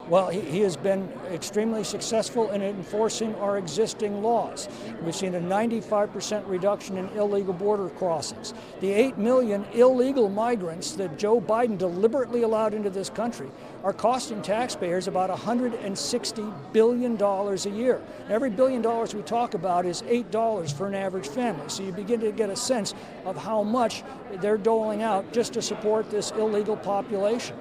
Well, he has been extremely successful in enforcing our existing laws. We've seen a 95% reduction in illegal border crossings. The 8 million illegal migrants that Joe Biden deliberately allowed into this country are costing taxpayers about $160 billion a year. Every $1 billion we talk about is $8 for an average family. So you begin to get a sense of how much they're doling out just to support this illegal population.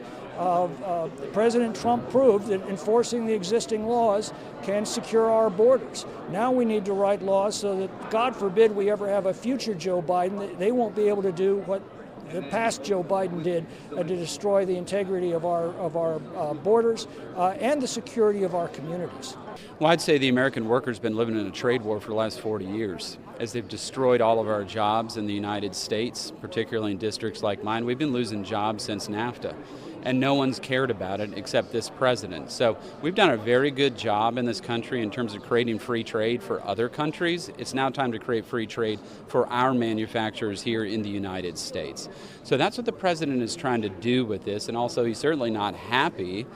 President Trump proved that enforcing the existing laws can secure our borders. Now we need to write laws so that, God forbid, we ever have a future Joe Biden, they won't be able to do what the past Joe Biden did to destroy the integrity of our borders and the security of our communities. Well, I'd say the American worker's been living in a trade war for the last 40 years. As they've destroyed all of our jobs in the United States, particularly in districts like mine, we've been losing jobs since NAFTA. And no one's cared about it except this president. So we've done a very good job in this country in terms of creating free trade for other countries. It's now time to create free trade for our manufacturers here in the United States. So that's what the president is trying to do with this, and also he's certainly not happy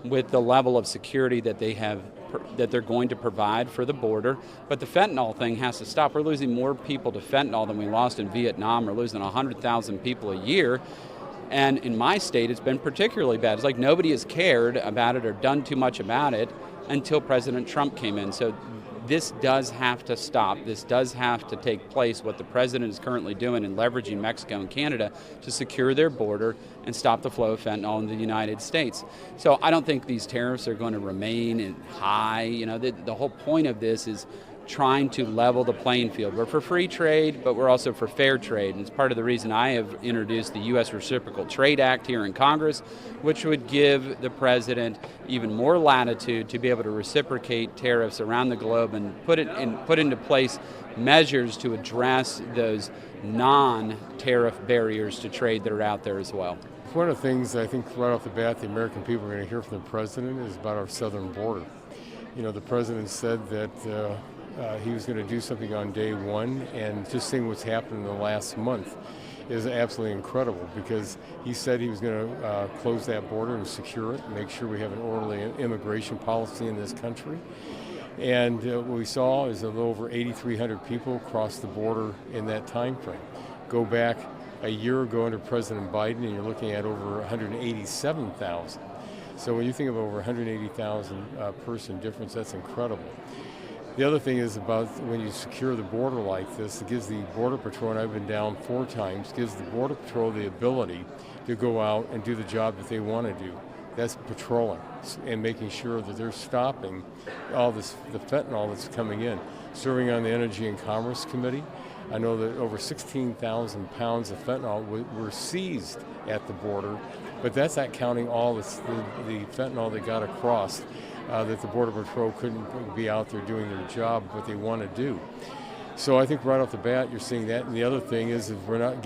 with the level of security that they're going to provide for the border. But the fentanyl thing has to stop. We're losing more people to fentanyl than we lost in Vietnam. We're losing 100,000 people a year. And in my state, it's been particularly bad. It's like nobody has cared about it or done too much about it until President Trump came in. So this does have to stop. This does have to take place, what the president is currently doing in leveraging Mexico and Canada to secure their border and stop the flow of fentanyl in the United States. So I don't think these tariffs are going to remain high. You know, the whole point of this is trying to level the playing field. We're for free trade, but we're also for fair trade. And it's part of the reason I have introduced the U.S. Reciprocal Trade Act here in Congress, which would give the president even more latitude to be able to reciprocate tariffs around the globe and put into place measures to address those non-tariff barriers to trade that are out there as well. One of the things I think right off the bat the American people are going to hear from the president is about our southern border. You know, the president said that he was going to do something on day one, and just seeing what's happened in the last month is absolutely incredible, because he said he was going to close that border and secure it, make sure we have an orderly immigration policy in this country. And what we saw is a little over 8,300 people cross the border in that time frame. Go back a year ago under President Biden, and you're looking at over 187,000. So when you think of over 180,000 person difference, that's incredible. The other thing is about when you secure the border like this, it gives the Border Patrol, and I've been down 4 times, gives the Border Patrol the ability to go out and do the job that they want to do. That's patrolling and making sure that they're stopping all the fentanyl that's coming in. Serving on the Energy and Commerce Committee, I know that over 16,000 pounds of fentanyl were seized at the border, but that's not counting all the fentanyl that got across. That the Border Patrol couldn't be out there doing their job, what they want to do. So I think right off the bat you're seeing that. And the other thing is we're not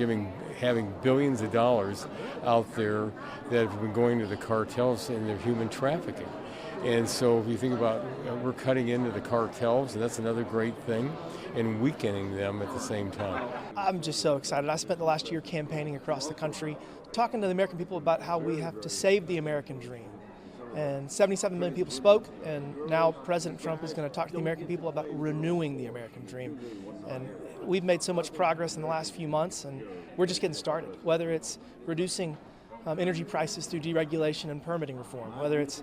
having billions of dollars out there that have been going to the cartels and their human trafficking. And so if you think about we're cutting into the cartels, and that's another great thing, and weakening them at the same time. I'm just so excited. I spent the last year campaigning across the country, talking to the American people about how we have to save the American dream. And 77 million people spoke, and now President Trump is going to talk to the American people about renewing the American dream. And we've made so much progress in the last few months, and we're just getting started. Whether it's reducing energy prices through deregulation and permitting reform, whether it's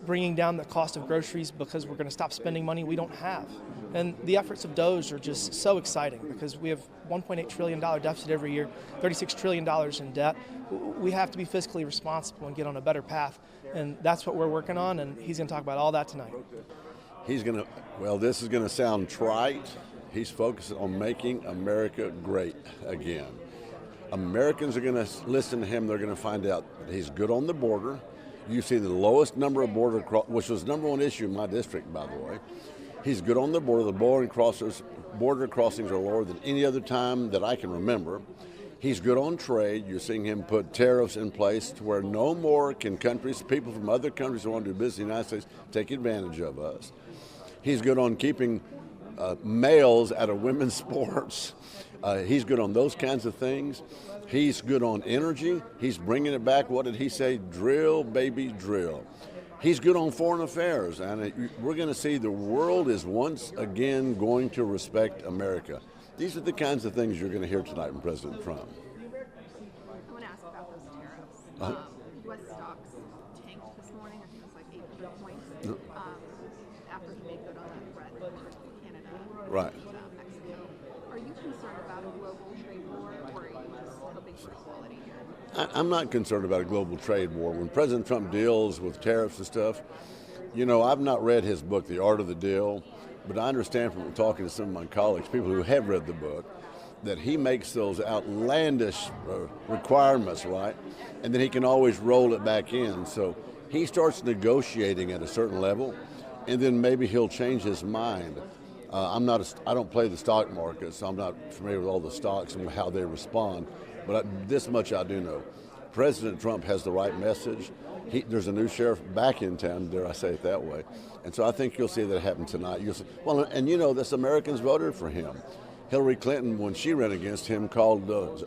bringing down the cost of groceries because we're going to stop spending money we don't have. And the efforts of DOGE are just so exciting because we have $1.8 trillion deficit every year, $36 trillion in debt. We have to be fiscally responsible and get on a better path. And that's what we're working on, and he's going to talk about all that tonight. This is going to sound trite. He's focused on making America great again. Americans are going to listen to him. They're going to find out that he's good on the border. You see the lowest number of which was the number one issue in my district, by the way. He's good on the border. The border crossings are lower than any other time that I can remember. He's good on trade. You're seeing him put tariffs in place to where no more can people from other countries who want to do business in the United States take advantage of us. He's good on keeping males out of women's sports. He's good on those kinds of things. He's good on energy. He's bringing it back. What did he say? Drill, baby, drill. He's good on foreign affairs, and we're going to see the world is once again going to respect America. These are the kinds of things you're going to hear tonight from President Trump. I want to ask about those tariffs. U.S. stocks tanked this morning. I think it was like 800 points after he made good on that threat to Canada Right. and Mexico. Are you concerned about a global trade war, or are you just hoping for equality here? I'm not concerned about a global trade war. When President Trump deals with tariffs and stuff, I've not read his book, The Art of the Deal, but I understand from talking to some of my colleagues, people who have read the book, that he makes those outlandish requirements, right? And then he can always roll it back in. So he starts negotiating at a certain level, and then maybe he'll change his mind. I don't play the stock market, so I'm not familiar with all the stocks and how they respond. But this much I do know. President Trump has the right message. There's a new sheriff back in town, dare I say it that way. And so I think you'll see that happen tonight. This Americans voted for him. Hillary Clinton, when she ran against him, called us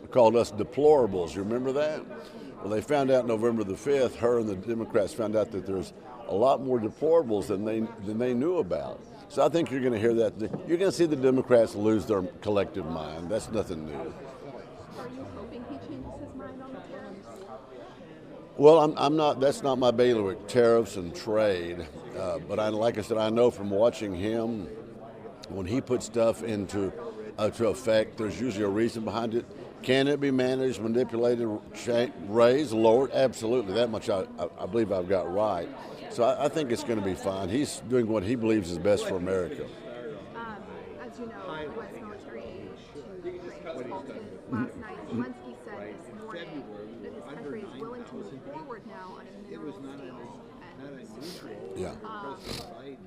deplorables. You remember that? Well, they found out November the 5th, her and the Democrats found out that there's a lot more deplorables than they knew about. So I think you're going to hear that. You're going to see the Democrats lose their collective mind. That's nothing new. Are you hoping he changes his mind on the tariffs? Well, I'm not. That's not my bailiwick. Tariffs and trade. But like I said, I know from watching him, when he puts stuff into effect, there's usually a reason behind it. Can it be managed, manipulated, raised, lowered? Absolutely. That much I believe I've got right. So I think it's going to be fine. He's doing what he believes is best for America. As you know, U.S. military aid to Ukraine was halted last night. Zelensky said this morning that his country is willing to move forward now on a mineral deal and Ukraine. Yeah.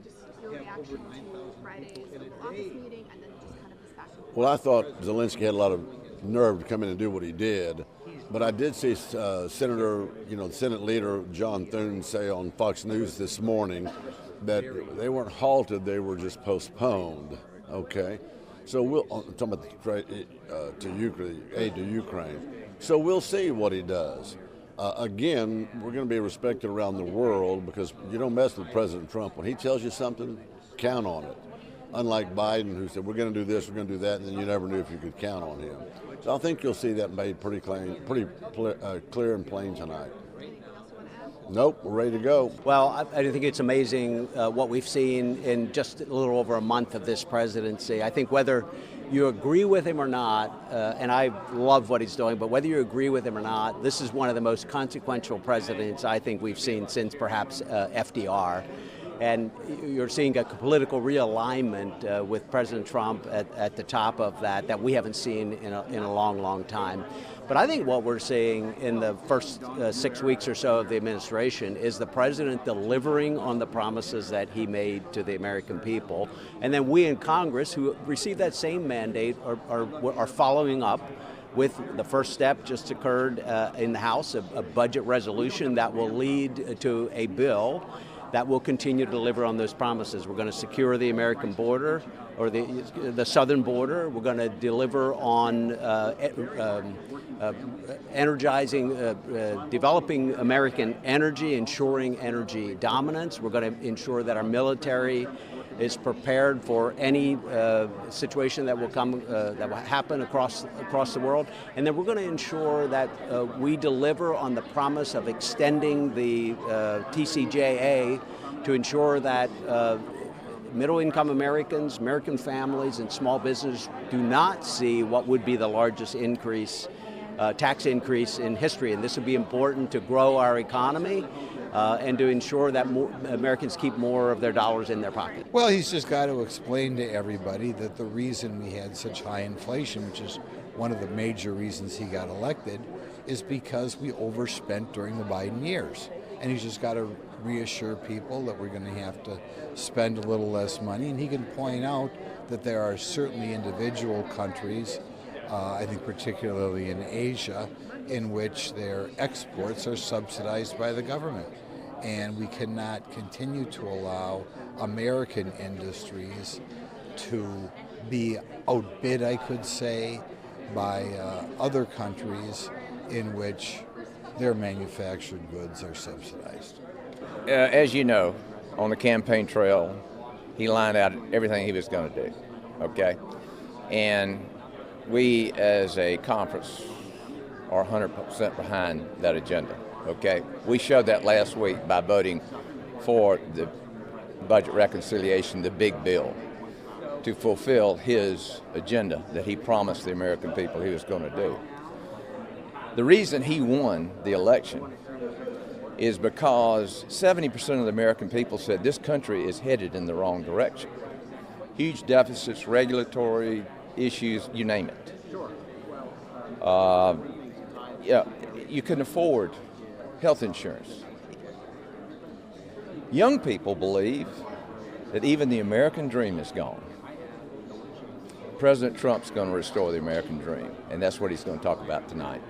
Just your reaction to Friday's Oval Office meeting and then just kind of this back and forth. Well, I thought Zelensky had a lot of nerve to come in and do what he did. But I did see Senate Leader John Thune say on Fox News this morning that they weren't halted, they were just postponed. Okay? So I'm talking about the aid to Ukraine. So we'll see what he does. Again, we're going to be respected around the world because you don't mess with President Trump. When he tells you something, count on it. Unlike Biden, who said, we're going to do this, we're going to do that, and then you never knew if you could count on him. So I think you'll see that made pretty clear and plain tonight. Nope, we're ready to go. Well, I think it's amazing what we've seen in just a little over a month of this presidency. I think whether you agree with him or not, and I love what he's doing, but whether you agree with him or not, this is one of the most consequential presidents I think we've seen since perhaps FDR. And you're seeing a political realignment with President Trump at the top of that we haven't seen in a long, long time. But I think what we're seeing in the first 6 weeks or so of the administration is the president delivering on the promises that he made to the American people. And then we in Congress, who received that same mandate, are following up with the first step just occurred in the House, a budget resolution that will lead to a bill that will continue to deliver on those promises. We're going to secure the American border, or the southern border. We're going to deliver on energizing, developing American energy, ensuring energy dominance. We're going to ensure that our military is prepared for any situation that will happen across the world, and then we're going to ensure that we deliver on the promise of extending the TCJA to ensure that middle-income Americans, American families, and small business do not see what would be the largest tax increase in history, and this would be important to grow our economy. And to ensure that more Americans keep more of their dollars in their pocket. Well, he's just got to explain to everybody that the reason we had such high inflation, which is one of the major reasons he got elected, is because we overspent during the Biden years. And he's just got to reassure people that we're going to have to spend a little less money. And he can point out that there are certainly individual countries, I think particularly in Asia, in which their exports are subsidized by the government. And we cannot continue to allow American industries to be outbid, I could say, by other countries in which their manufactured goods are subsidized. As you know, on the campaign trail, he lined out everything he was going to do, okay? And we, as a conference, are 100% behind that agenda, okay? We showed that last week by voting for the budget reconciliation, the big bill, to fulfill his agenda that he promised the American people he was going to do. The reason he won the election is because 70% of the American people said this country is headed in the wrong direction. Huge deficits, regulatory issues, you name it. Yeah, you can afford health insurance. Young people believe that even the American dream is gone. President Trump's going to restore the American dream, and that's what he's going to talk about tonight.